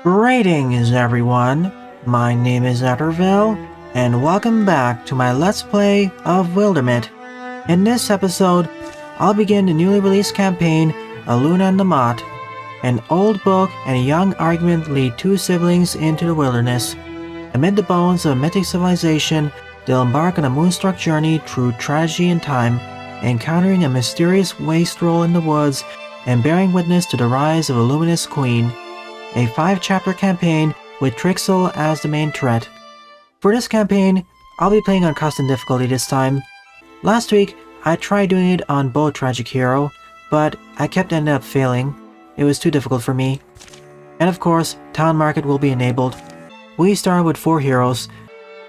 Greetings everyone, my name is Etterville, and welcome back to my Let's Play of Wildermyth. In this episode, I'll begin the newly released campaign, Eluna and the Moth. An old book and a young argument lead two siblings into the wilderness. Amid the bones of a mythic civilization, they'll embark on a moonstruck journey through tragedy and time, encountering a mysterious wastrel in the woods and bearing witness to the rise of a luminous queen. A 5-chapter campaign with Thrixl as the main threat. For this campaign, I'll be playing on custom difficulty this time. Last week, I tried doing it on both Tragic Hero, but I kept ending up failing. It was too difficult for me. And of course, Town Market will be enabled. We start with 4 heroes.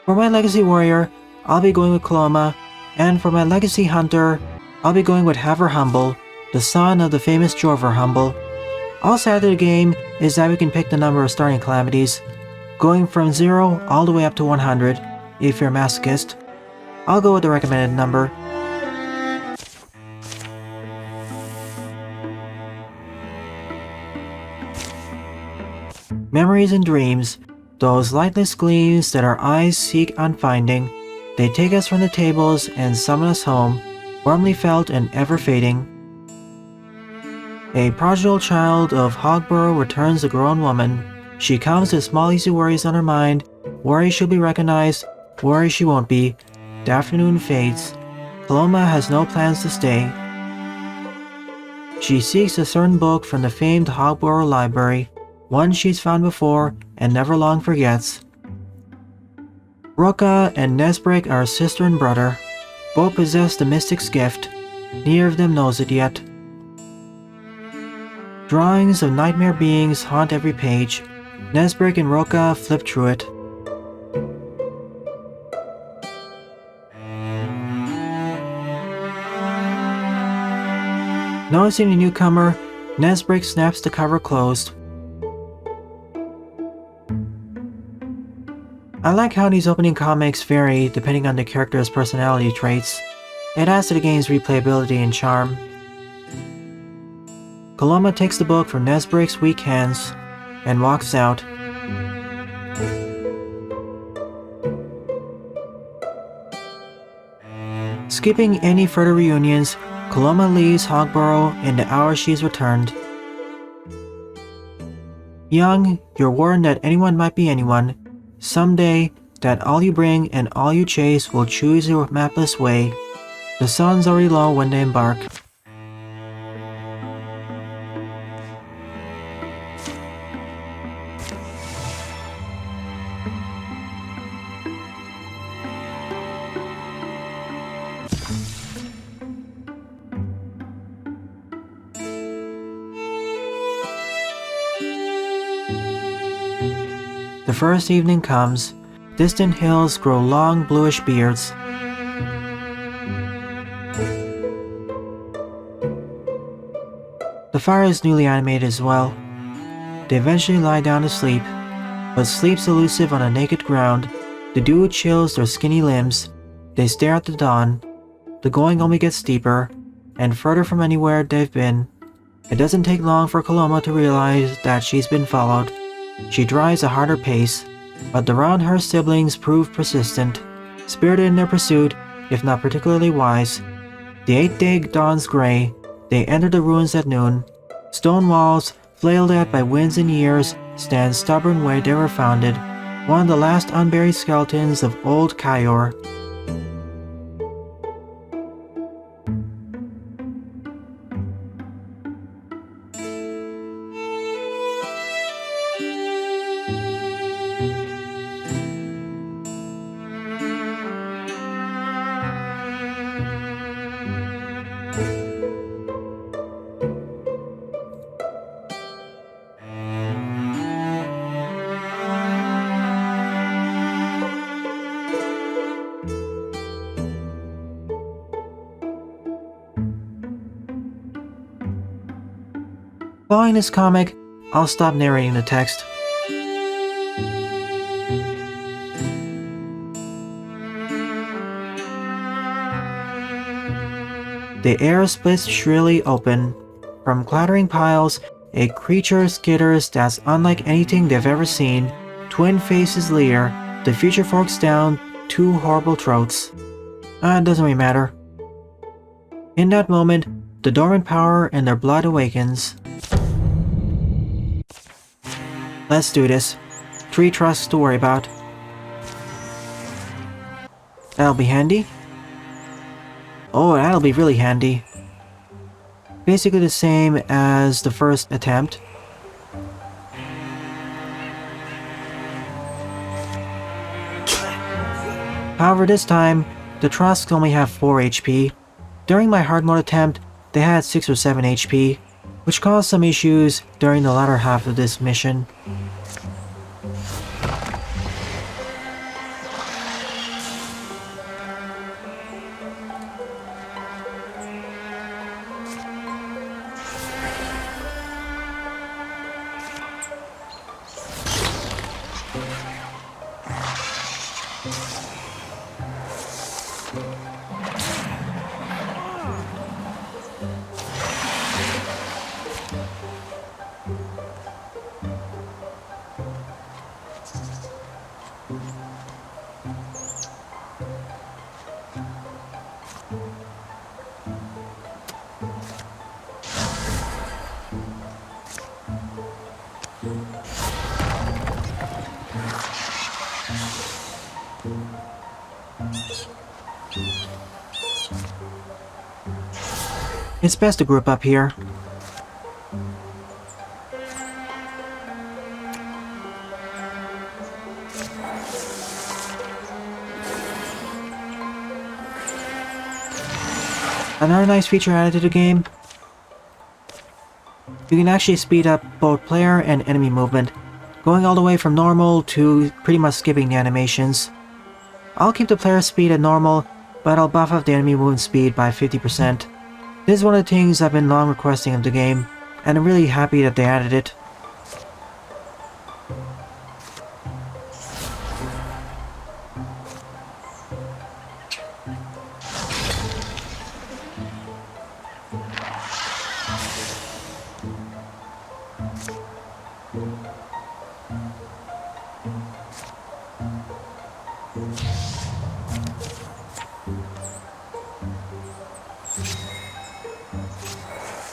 For my Legacy Warrior, I'll be going with Coloma, and for my Legacy Hunter, I'll be going with Haver Humble, the son of the famous Jorver Humble. All set of the game is that we can pick the number of starting calamities, going from 0 all the way up to 100 if you're a masochist. I'll go with the recommended number. Memories and dreams, those lightless gleams that our eyes seek on finding. They take us from the tables and summon us home, warmly felt and ever fading. A prodigal child of Hogburrow returns a grown woman. She comes with small easy worries on her mind. Worry she'll be recognized, worry she won't be. The afternoon fades. Coloma has no plans to stay. She seeks a certain book from the famed Hogburrow library, one she's found before and never long forgets. Roka and Nesbrick are sister and brother. Both possess the mystic's gift. Neither of them knows it yet. Drawings of nightmare beings haunt every page. Nesbrick and Roka flip through it. Noticing the newcomer, Nesbrick snaps the cover closed. I like how these opening comics vary depending on the character's personality traits. It adds to the game's replayability and charm. Coloma takes the book from Nesbrick's weak hands and walks out. Skipping any further reunions, Coloma leaves Hogburrow in the hour she's returned. Young, you're warned that anyone might be anyone. Someday, that all you bring and all you chase will choose your mapless way. The sun's already low when they embark. The first evening comes. Distant hills grow long bluish beards. The fire is newly animated as well. They eventually lie down to sleep, but sleep's elusive on a naked ground. The dew chills their skinny limbs. They stare at the dawn. The going only gets steeper, and further from anywhere they've been. It doesn't take long for Coloma to realize that she's been followed. She drives a harder pace, but the Roundhurst siblings prove persistent, spirited in their pursuit, if not particularly wise. The 8th day dawns gray. They enter the ruins at noon. Stone walls, flailed at by winds and years, stand stubborn where they were founded, one of the last unburied skeletons of old Kyor. Following this comic, I'll stop narrating the text. The air splits shrilly open. From clattering piles, A creature skitters that's unlike anything they've ever seen. Twin faces leer. The future forks down two horrible throats. It doesn't really matter. In that moment, the dormant power in their blood awakens. Let's do this. 3 trusts to worry about. That'll be handy. Oh, that'll be really handy. Basically the same as the first attempt. However, this time, the Trusks only have 4 HP. During my hard mode attempt, they had 6 or 7 HP, which caused some issues during the latter half of this mission. It's best to group up here. Another nice feature added to the game. You can actually speed up both player and enemy movement, going all the way from normal to pretty much skipping the animations. I'll keep the player speed at normal, but I'll buff up the enemy movement speed by 50%. This is one of the things I've been long requesting of the game, and I'm really happy that they added it.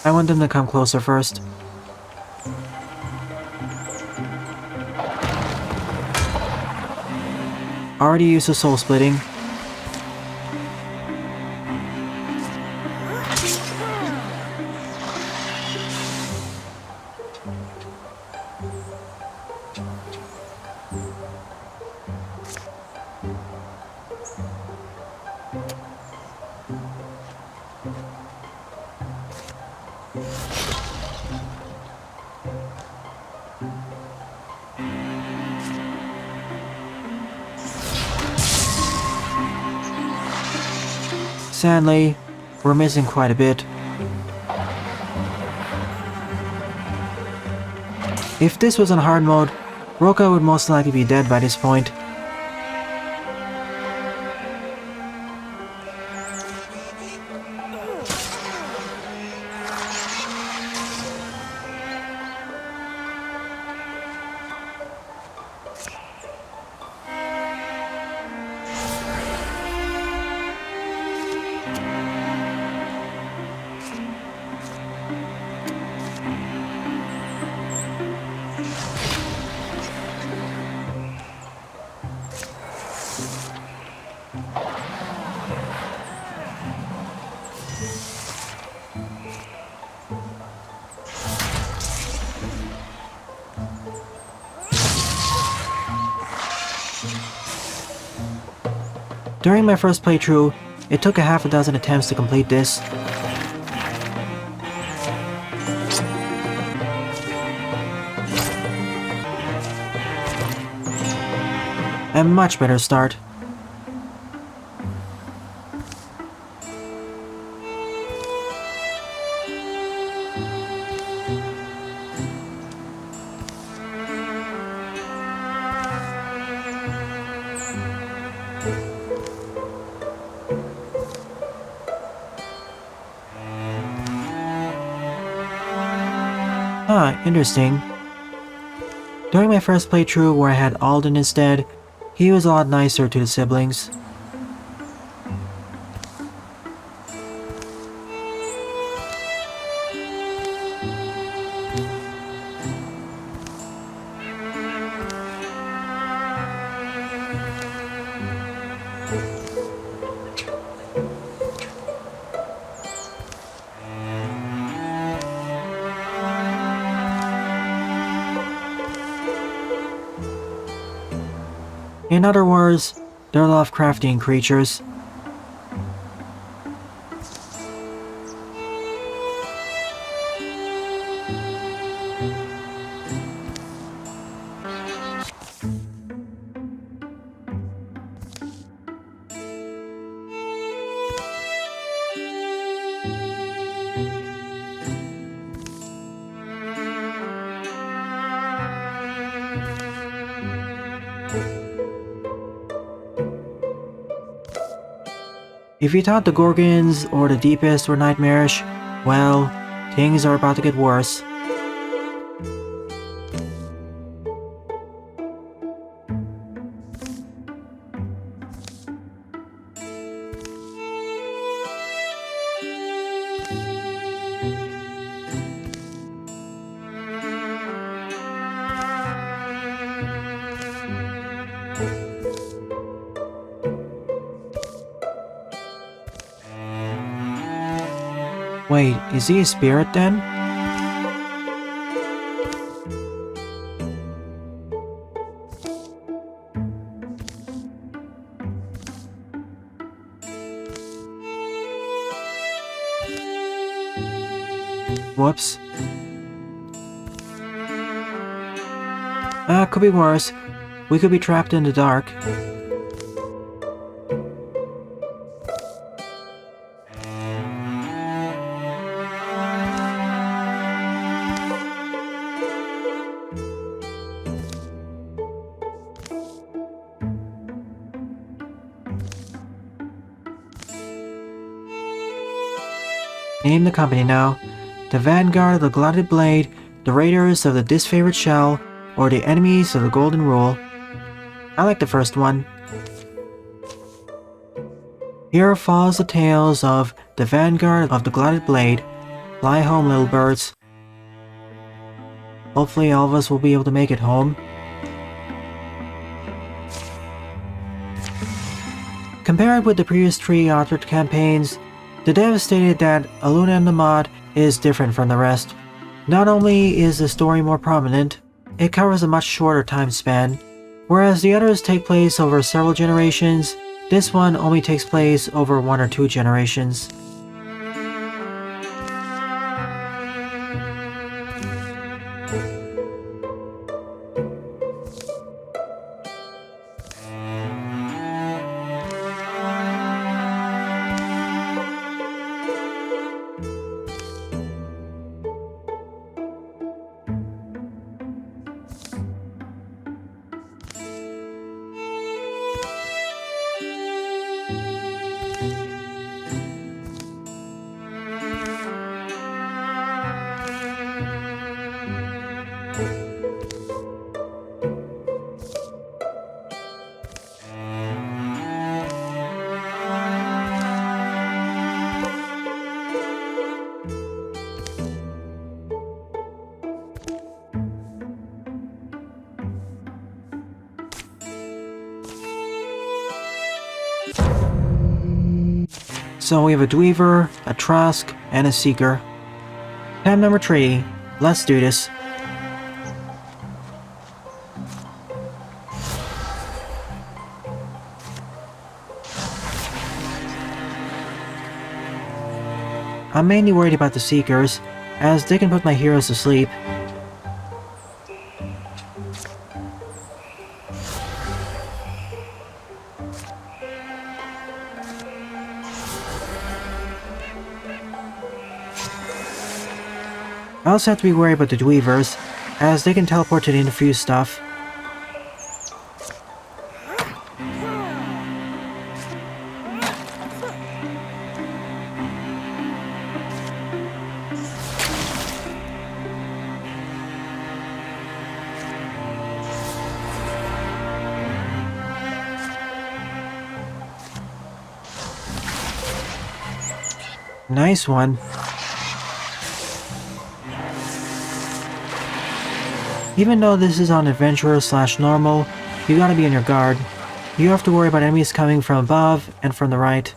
I want them to come closer first. Already used the soul splitting. Sadly, we're missing quite a bit. If this was on hard mode, Roka would most likely be dead by this point. During my first playthrough, it took a half a dozen attempts to complete this. A much better start. Huh, interesting. During my first playthrough where I had Alden instead, he was a lot nicer to the siblings. In other words, they're Lovecraftian creatures. If you thought the Gorgons or the Deepest were nightmarish, well, things are about to get worse. Wait, is he a spirit then? Whoops. Could be worse. We could be trapped in the dark. Name the company now. The Vanguard of the Glutted Blade, the Raiders of the Disfavored Shell, or the Enemies of the Golden Rule. I like the first one. Here follows the tales of the Vanguard of the Glutted Blade. Fly home, little birds. Hopefully all of us will be able to make it home. Compared with the previous 3 authored campaigns, the devs stated that Eluna and the Moth is different from the rest. Not only is the story more prominent, it covers a much shorter time span. Whereas the others take place over several generations, this one only takes place over 1 or 2 generations. So we have a Dweaver, a Trask, and a Seeker. Tab number 3. Let's do this. I'm mainly worried about the Seekers, as they can put my heroes to sleep. I also have to be worried about the Dweavers, as they can teleport to the interview stuff. Nice one. Even though this is on adventurer / normal, you gotta be on your guard. You have to worry about enemies coming from above and from the right.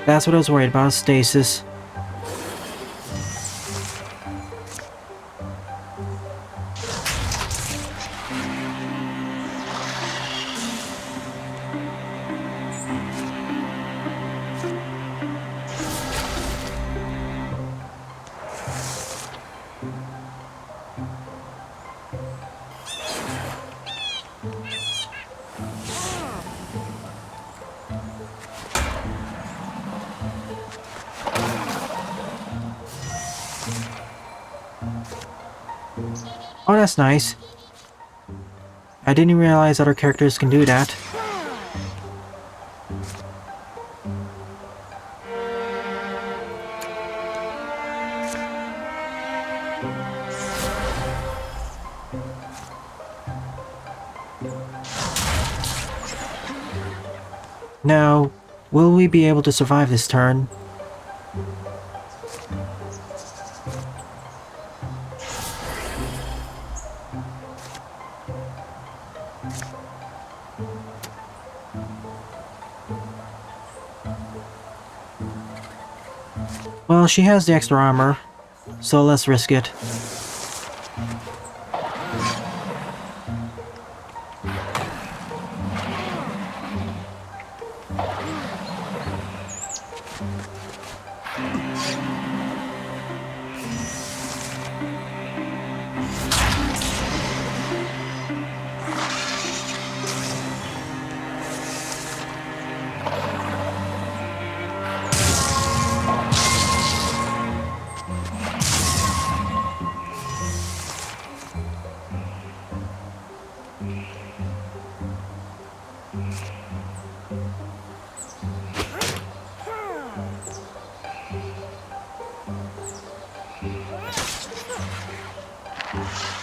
That's what I was worried about, stasis. Oh, that's nice. I didn't realize other characters can do that. Now, will we be able to survive this turn? Well, she has the extra armor, so let's risk it.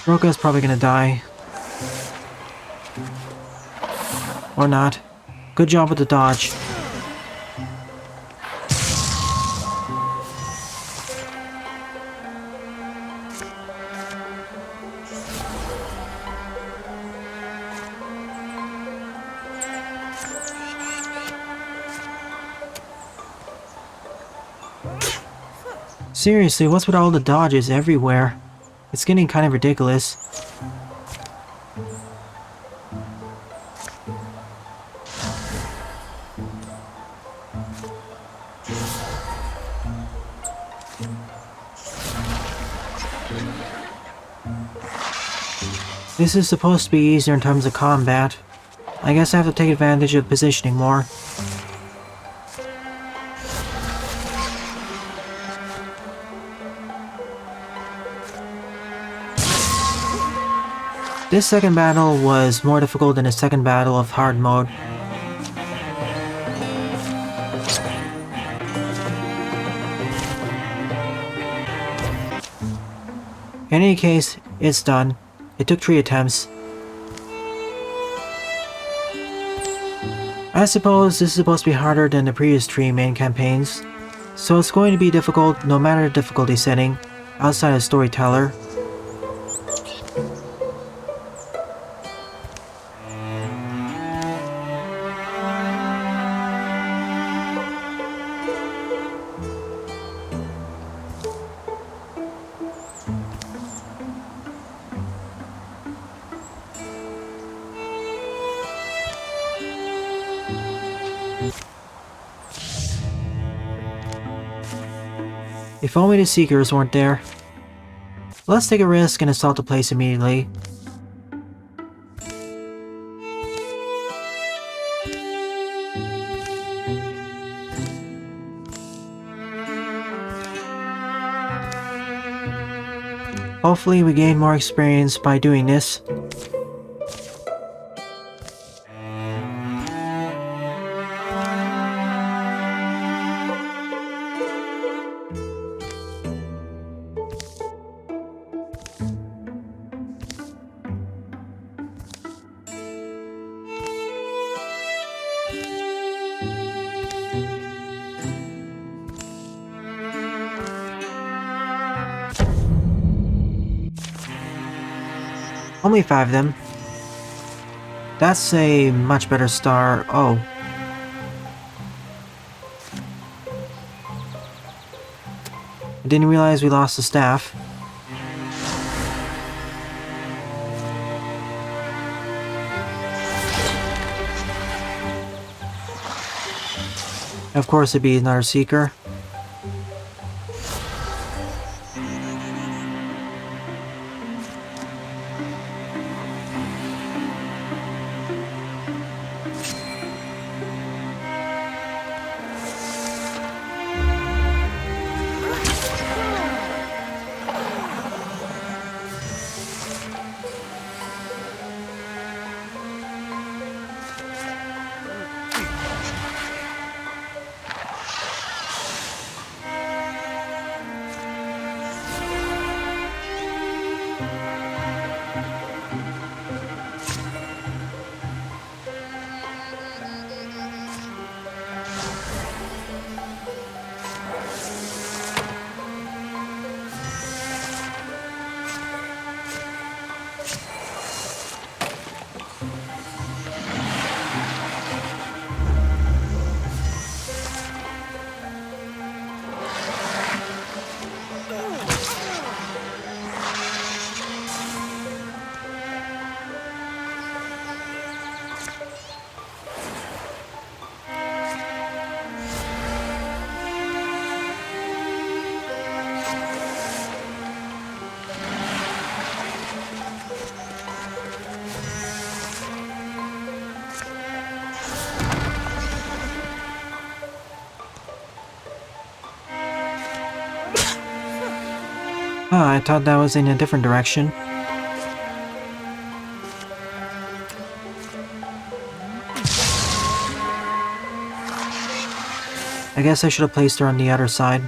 Roka's probably gonna die. Or not. Good job with the dodge. Seriously, what's with all the dodges everywhere? It's getting kind of ridiculous. This is supposed to be easier in terms of combat. I guess I have to take advantage of positioning more. This second battle was more difficult than the second battle of hard mode. In any case, it's done. It took 3 attempts. I suppose this is supposed to be harder than the previous 3 main campaigns, so it's going to be difficult no matter the difficulty setting, outside of storyteller. If only the Seekers weren't there. Let's take a risk and assault the place immediately. Hopefully we gain more experience by doing this. Only 5 of them. That's a much better start. Oh. I didn't realize we lost the staff. Of course it'd be another seeker. Ah, I thought that was in a different direction. I guess I should have placed her on the other side.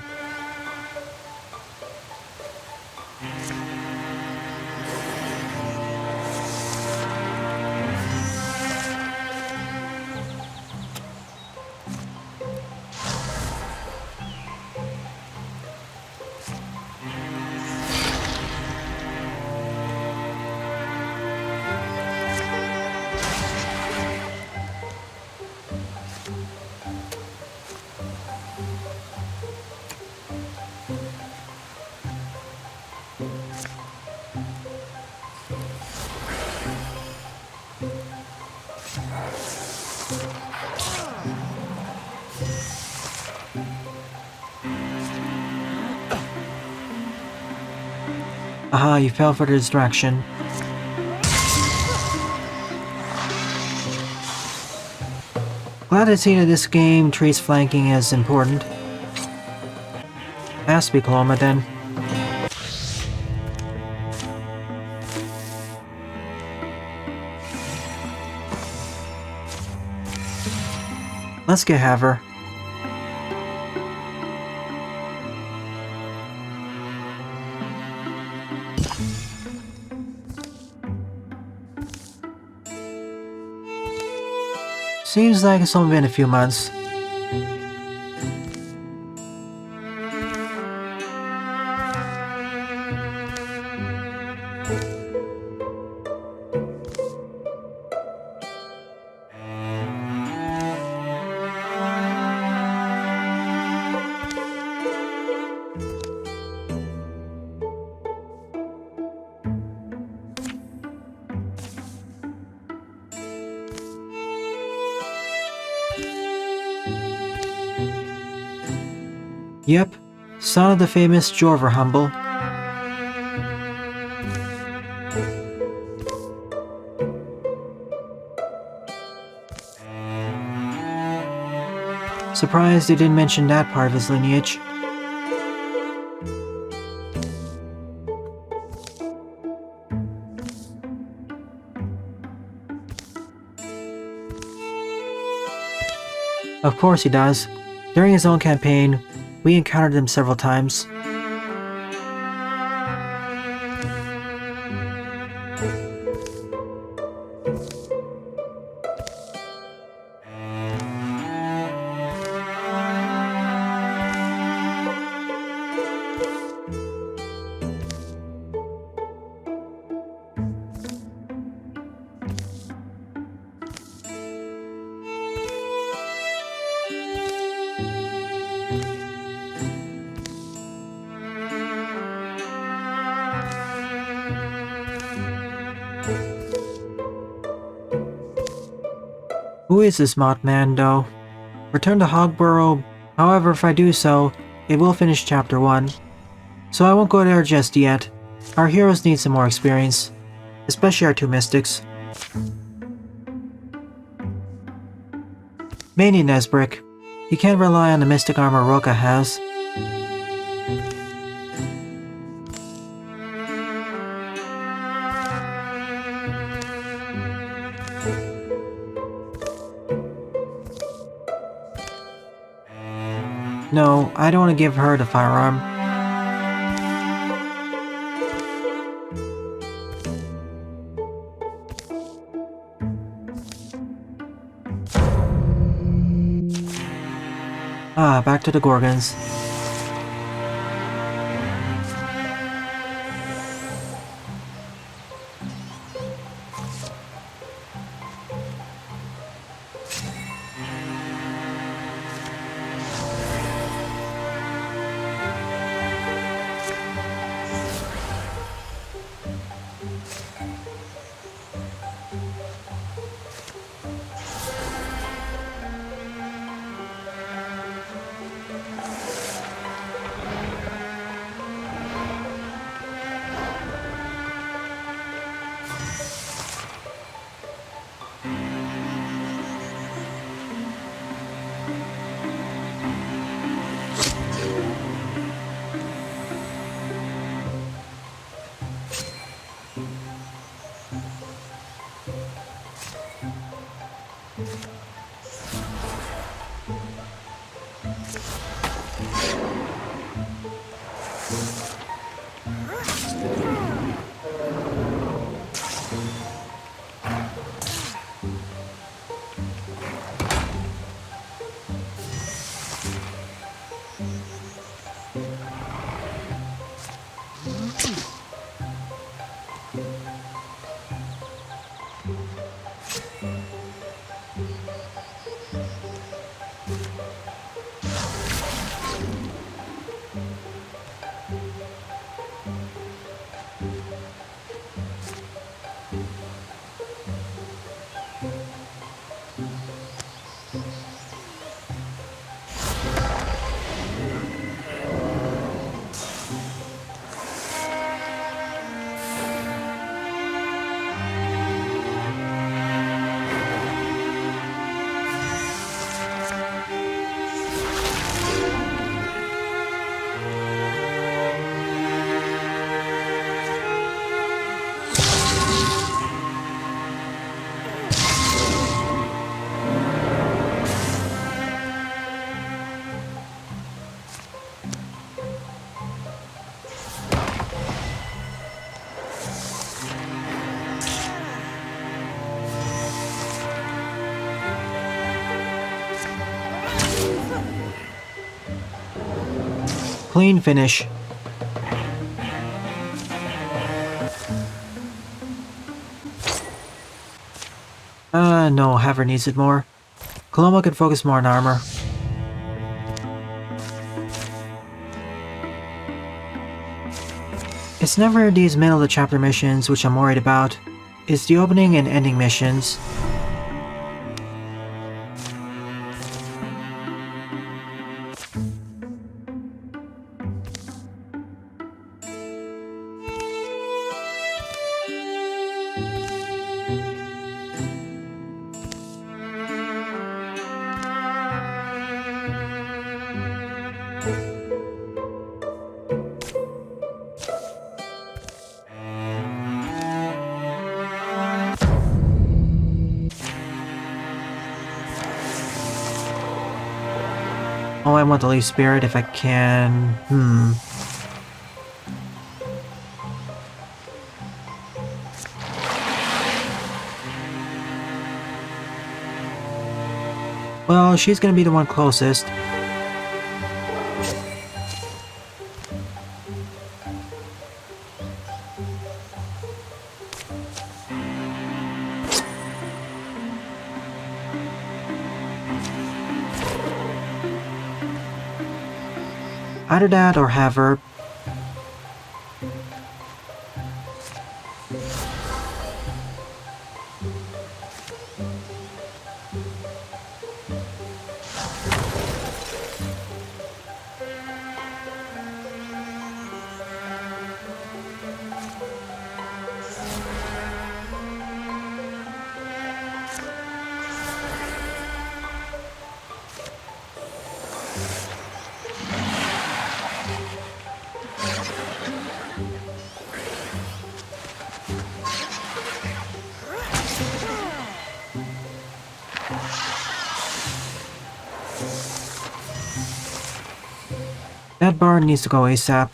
Aha, you fell for the distraction. Glad to see that this game treats flanking as important. Has to be Coloma then. Let's get Haver. Seems like it's only been a few months. Yep, son of the famous Jorver Humble. Surprised they didn't mention that part of his lineage. Of course he does. During his own campaign, we encountered him several times. Who is this Moth man, though? Return to Hogburrow. However, if I do so, it will finish Chapter 1. So I won't go there just yet. Our heroes need some more experience. Especially our two mystics. Mainly Nesbrick. He can't rely on the mystic armor Roka has. No, I don't want to give her the firearm. Ah, back to the Gorgons. Clean finish. No, Haver needs it more. Coloma can focus more on armor. It's never these middle of the chapter missions which I'm worried about. It's the opening and ending missions. Oh, I want the leaf spirit if I can. Well, she's gonna be the one closest. Either that or have her. That barn needs to go ASAP.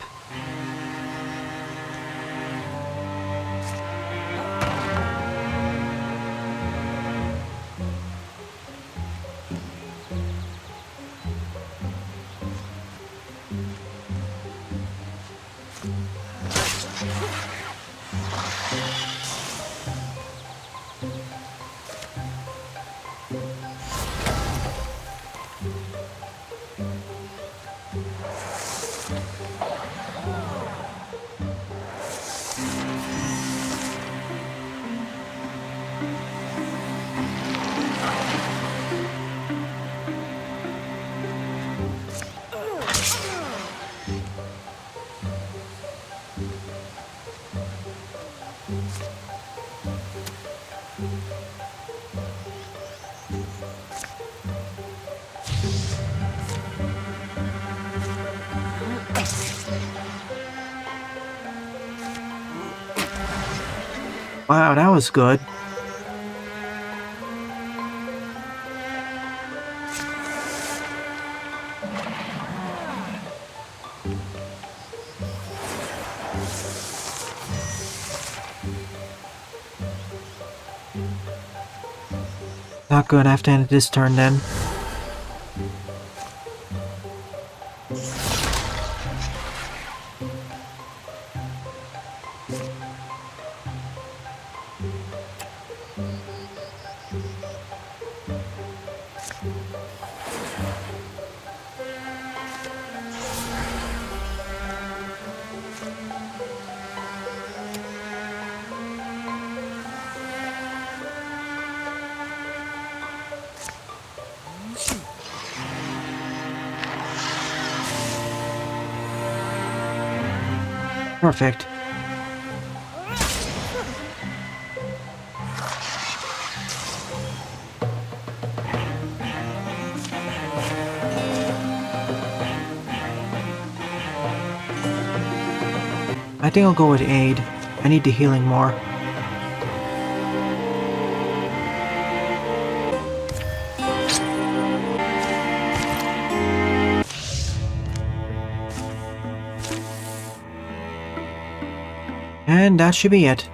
Wow, that was good. Not good, I have to end this turn then. Perfect. I think I'll go with aid. I need the healing more. And that should be it.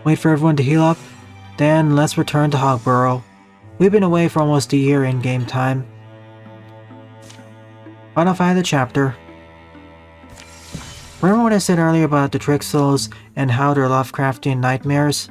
Wait for everyone to heal up, then let's return to Hogburrow. We've been away for almost a year in game time. Final find the chapter. Remember what I said earlier about the Thrixls and how they're Lovecraftian nightmares?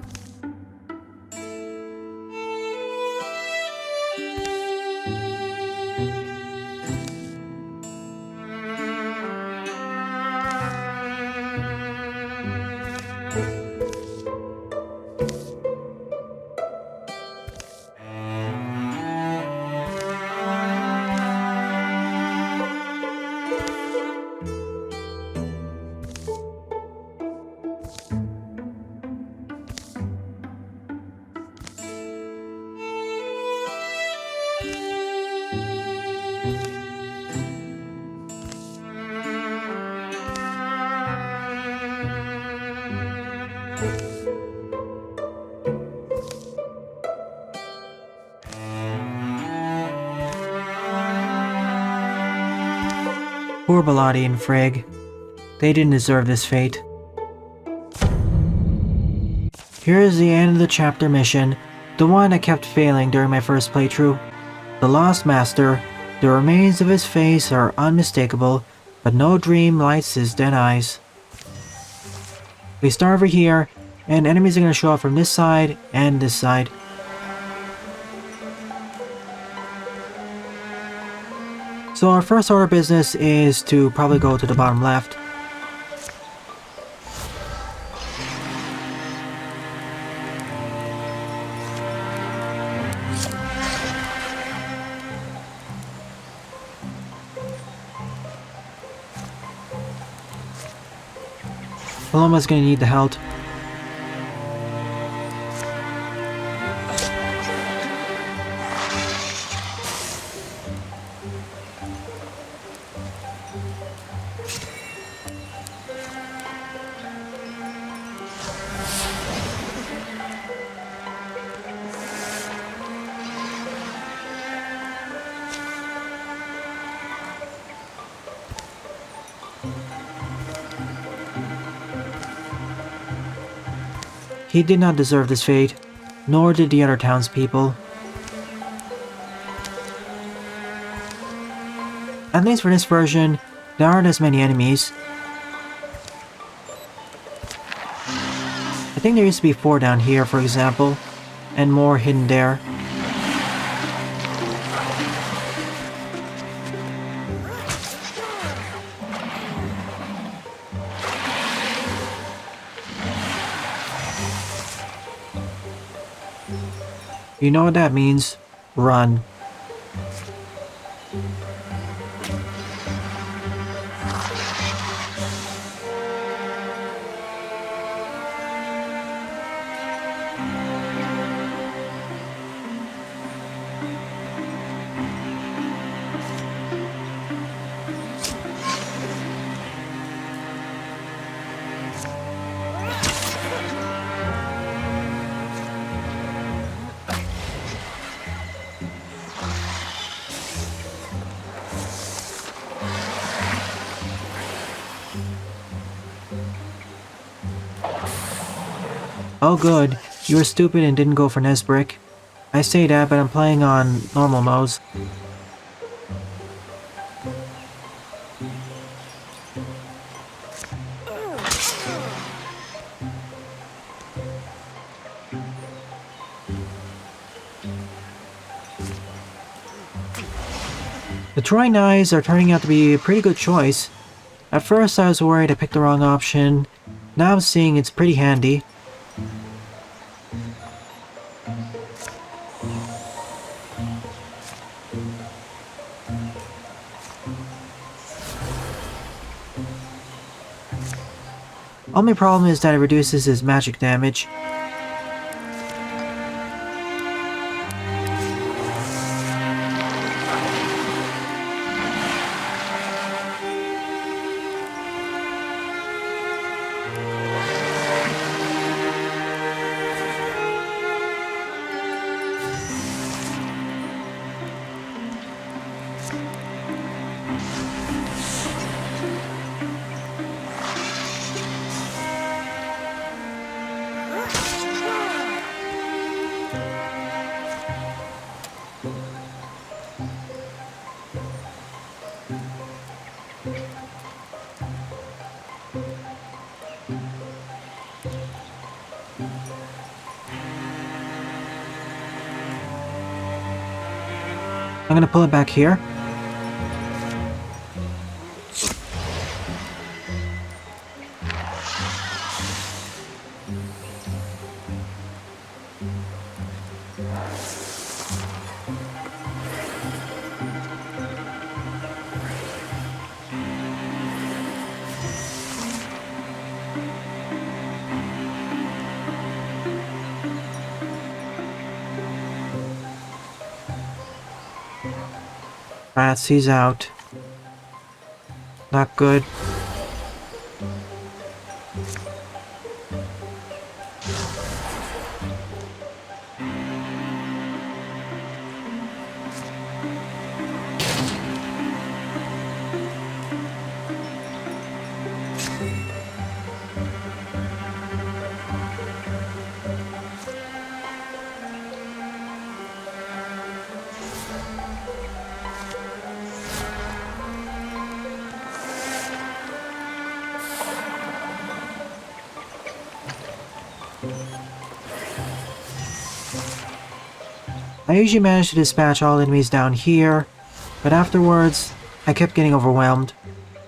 Poor Bellotti and Frigg. They didn't deserve this fate. Here is the end of the chapter mission, the one I kept failing during my first playthrough. The Lost Master. The remains of his face are unmistakable, but no dream lights his dead eyes. We start over here, and enemies are going to show up from this side and this side. So our first order of business is to probably go to the bottom left. Paloma's gonna need the help. He did not deserve this fate, nor did the other townspeople. At least for this version, there aren't as many enemies. I think there used to be 4 down here, for example, and more hidden there. You know what that means? Run. Oh good, you were stupid and didn't go for Nesbrick. I say that, but I'm playing on normal modes. The throwing knives are turning out to be a pretty good choice. At first I was worried I picked the wrong option. Now I'm seeing it's pretty handy. Only problem is that it reduces his magic damage. I'm gonna pull it back here. Rats, he's out. Not good. I usually manage to dispatch all enemies down here, but afterwards, I kept getting overwhelmed.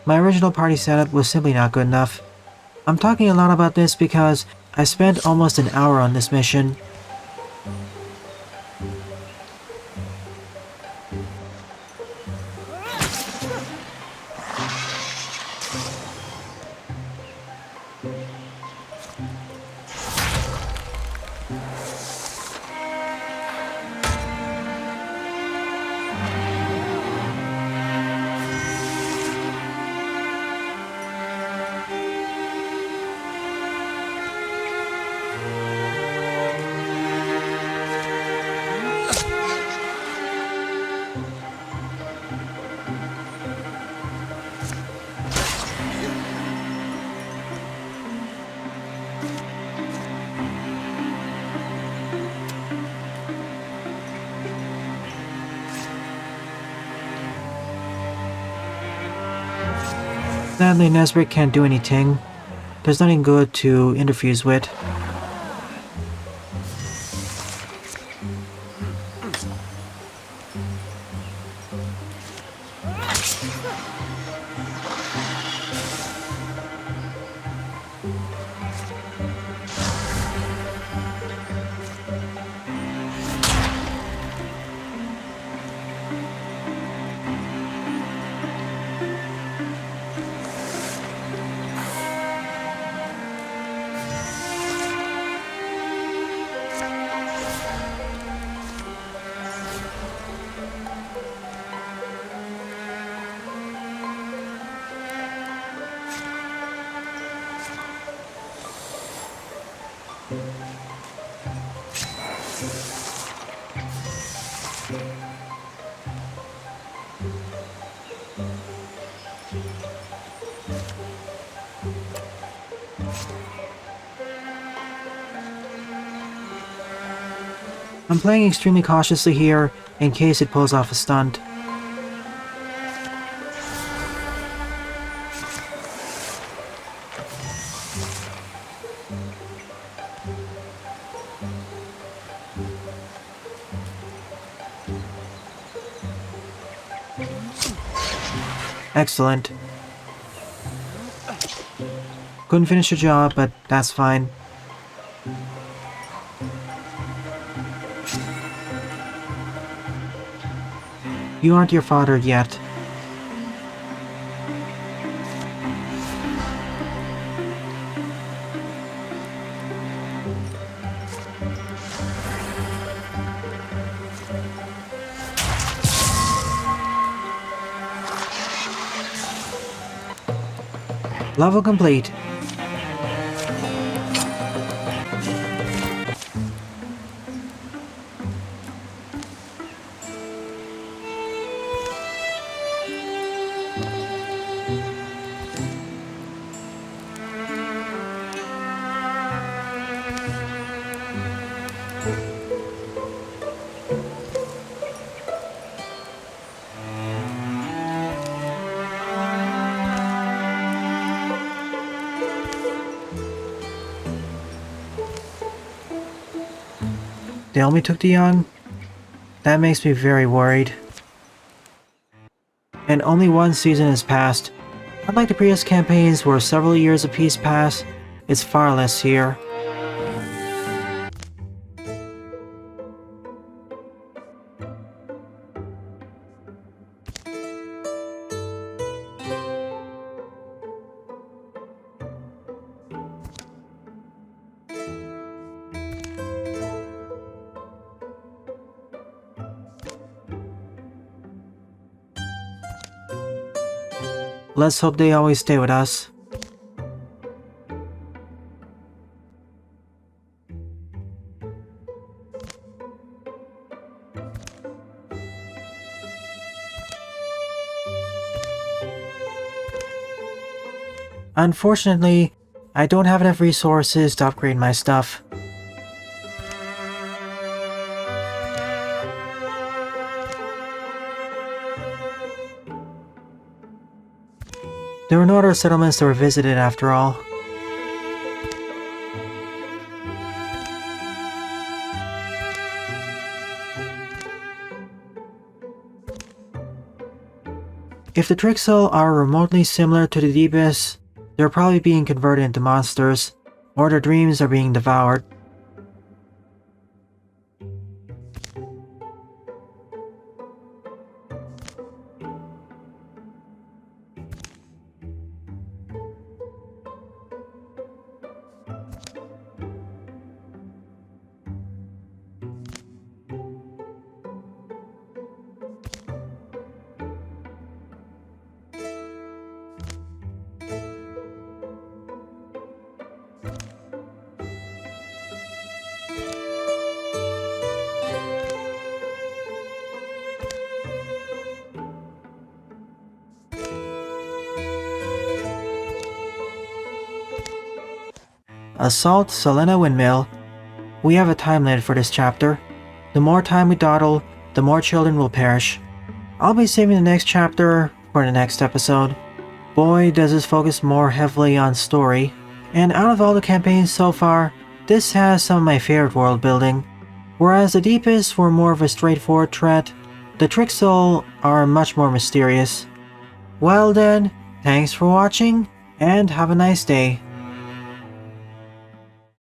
My original party setup was simply not good enough. I'm talking a lot about this because I spent almost an hour on this mission. Sadly, Nesbrit can't do anything. There's nothing good to interfuse with. I'm playing extremely cautiously here, in case it pulls off a stunt. Excellent. Couldn't finish the job, but that's fine. You aren't your father yet. Level complete. They only took the young? That makes me very worried. And only one season has passed. Unlike the previous campaigns where several years of peace pass, it's far less here. Let's hope they always stay with us. Unfortunately, I don't have enough resources to upgrade my stuff. There were no other settlements that were visited after all. If the Thrixl are remotely similar to the Deepest, they're probably being converted into monsters, or their dreams are being devoured. Assault Selena Windmill. We have a time limit for this chapter. The more time we dawdle, the more children will perish. I'll be saving the next chapter for the next episode. Boy, does this focus more heavily on story, and out of all the campaigns so far, this has some of my favorite world building. Whereas the Deepest were more of a straightforward threat, the Thrixl are much more mysterious. Well then, thanks for watching, and have a nice day.